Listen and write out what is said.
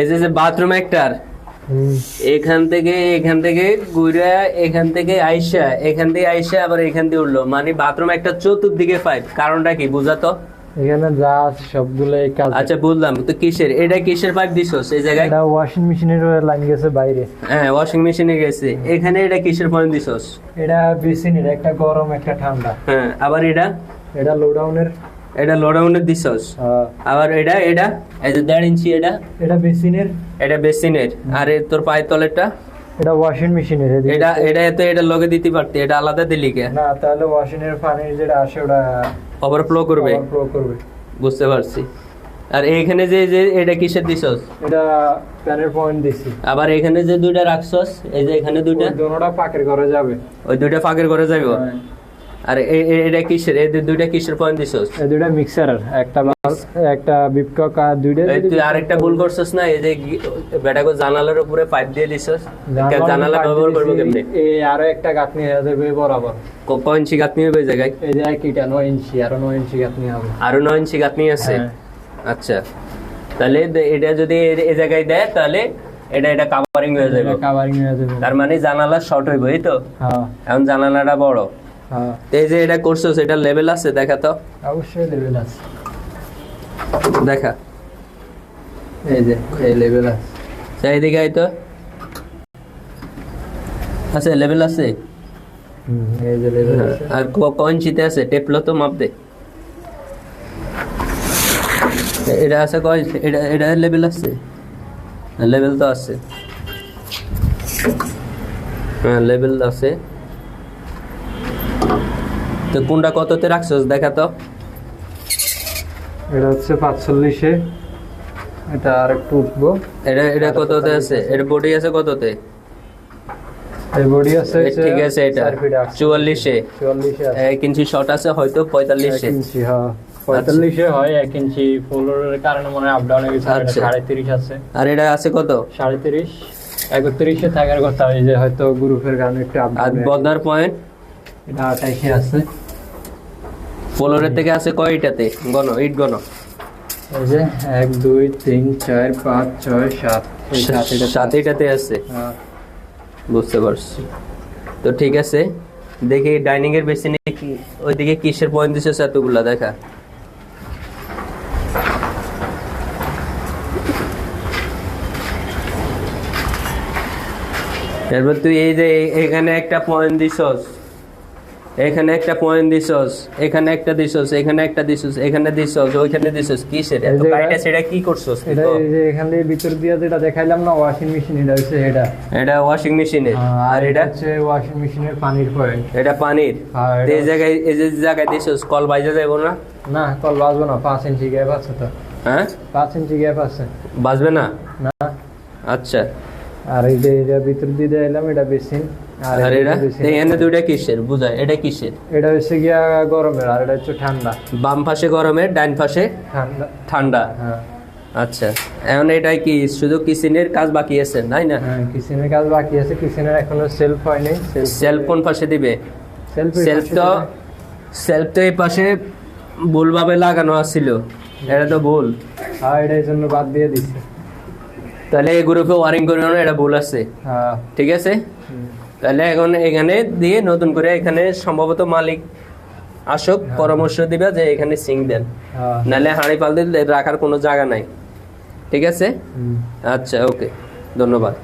এই যে বাথরুম একটার এখান থেকে ঘুরে এখান থেকে আইসা আবার এখান দিয়ে উঠলো, মানে বাথরুম একটা চতুর্দিকে পাইপ। কারণটা কি বুঝাতো? এখানে যা আছে সবগুলো এই কাজ। আচ্ছা বুঝলাম, তো কিসের পাইপ দিছস এই জায়গায়? এটা ওয়াশিং মেশিনের লাইন গেছে বাইরে। হ্যাঁ, ওয়াশিং মেশিনে গেছে। এখানে এটা কিসের পয়েন্ট দিছস? এটা বেসিনের, একটা গরম একটা ঠান্ডা। হ্যাঁ, আবার এটা লোডাউনের। এটা লোডাউনের দিছস। আবার এটা এই যে 1.5 ইঞ্চি এটা বেসিনের। এটা বেসিনের। আর তোর পায়ের তলেরটা এটা ওয়াশিং মেশিনের। এটা লগে দিতে পারতে, এটা আলাদা দিলি কে? না, তাহলে ওয়াশিংয়ের পানি যেটা আসে ওটা ওভারফ্লো করবে। বুঝতে পারছি। আর এইখানে যে এটা কিসের দিছস? এটা প্যানের পয়েন্ট দিছি। আবার এখানে যে দুইটা রাখছস, এই যে এখানে দুইটা, দুটোটা ফাঁকের ঘরে যাবে। ওই দুইটা ফাঁকের ঘরে যাবে। আর এটা কিসের? এই দুইটা কিসের পয়েন্ট দিছস? এই দুইটা মিক্সারের, একটা বিপকক আর দুইটা। তুই আরেকটা ভুল করছস না, এই যে বেটাকে জানালার উপরে পাইপ দিয়ে দিছস। জানালা ব্যবহার করব কেমনে? এই আরো একটা গাঁথনি হয়ে যাবে বরাবর। কয় ইঞ্চি গাঁথনি হবে এই জায়গায়? এই যে একইটা 9 ইঞ্চি, আরো 9 ইঞ্চি গাঁথনি হবে। আরো 9 ইঞ্চি গাঁথনি আছে। আচ্ছা, তাহলে এটা যদি এই জায়গায় দেয় তাহলে এটা কাভারিং হয়ে যাবে। তার মানে জানালা শর্ট হইব, এই তো? হ্যাঁ। এখন জানালাটা বড়। হ্যাঁ। এই যে এটা করছস, এটা লেভেল আছে? দেখা তো। অবশ্যই লেভেল আছে। দেখা, এই যে এই লেভেল আছে। এইদিকে আই তো। আচ্ছা, লেভেল আছে। এই যে লেভেল আছে। আর কয় ইঞ্চিতে আছে? টেপলো তো মাপ দে। এটা আছে কয়? এটা লেভেল আছে? লেভেল তো আছে। হ্যাঁ, লেভেল আছে। তো কোনটা কততে রাখছস দেখা তো। এটা হচ্ছে 45-এ। এটা আর একটু উঠবো। এটা কততে আছে? এর বডি আছে কততে? এই বডি আছে, ঠিক আছে। এটা 44-এ। 1 ইঞ্চি শর্ট আছে হয়তো 45-এ। 1 ইঞ্চি, হ্যাঁ 45-এ হয়। 1 ইঞ্চি ফ্লোরের কারণে মনে হয় আপ ডাউন হয়ে গেছে। 30.5 আছে। আর এটা আছে কত? 30.5। 31-এ থাকার কথা, এই যে হয়তো গ্রুপের কারণে একটু আপ ডাউন। আর বর্ডার পয়েন্ট এটা 28-এ আছে। ফ্লোরের থেকে আছে কয়টাতে? ইট গণ। এই যে 1 2 3 4 5 6 7 7টাতে আছে। বুঝতে পারছি। তো ঠিক আছে, দেখি ডাইনিং এর বেসিনে কি ওইদিকে কিসের পয়েন্ট দিছস এতগুলা দেখা। এরপর তুই এই যে এখানে একটা পয়েন্ট দিছস, এখানে একটা পয়েন্ট দিছস, এখানে একটা দিছস, এখানে একটা দিছস, এখানে দিছস, ওইখানে দিছস। কিসের এত কাইটা? সেটা কি করছস? এটা এই যে এখানে ভিতর দিয়ে যেটা দেখাইলাম না, ওয়াশিং মেশিন। এটা হচ্ছে এটা ওয়াশিং মেশিনের। আর এটা হচ্ছে ওয়াশিং মেশিনের পানির পয়েন্ট। এটা পানির। এই জায়গায় দিছস কল বাইজা যাইবো না? না, কল বাজবে না। 5 ইঞ্চি গ্যাপ আছে তো। হ্যাঁ, 5 ইঞ্চি গ্যাপ আছে। বাজবে না? না। আচ্ছা। আর এই যে এটা ভিতর দিয়ে দিলাম, এটা বেসিন। আর এটা এখানে দুইটা কিসের বুঝায়? এটা কিসের? এটা হচ্ছে গিয়া গরমের, আর এটা হচ্ছে ঠান্ডা। বাম পাশে গরমের, ডান পাশে ঠান্ডা। হ্যাঁ। আচ্ছা, এখন এটাই কি শুধু কিচেনের কাজ বাকি আছে, তাই না? হ্যাঁ, কিচেনের কাজ বাকি আছে। কিচেনের এখনো সেলফ হয় নাই। সেলফ কোন পাশে দিবে? সেলফ তো এই পাশে ভুলভাবে লাগানো আছিল। এটা তো ভুল। হ্যাঁ, এটা এই জন্য বাদ দিয়ে দিচ্ছি। তাহলে এই গ্রুপে ওয়ারিং করে এটা ভুল আছে। হ্যাঁ, ঠিক আছে। তাহলে এখন এখানে দিয়ে নতুন করে এখানে সম্ভবত মালিক আসুক, পরামর্শ দিবে যে এখানে সিঙ্ক দেন, নাহলে হাঁড়ি পাল দিয়ে রাখার কোনো জায়গা নাই। ঠিক আছে। আচ্ছা, ওকে, ধন্যবাদ।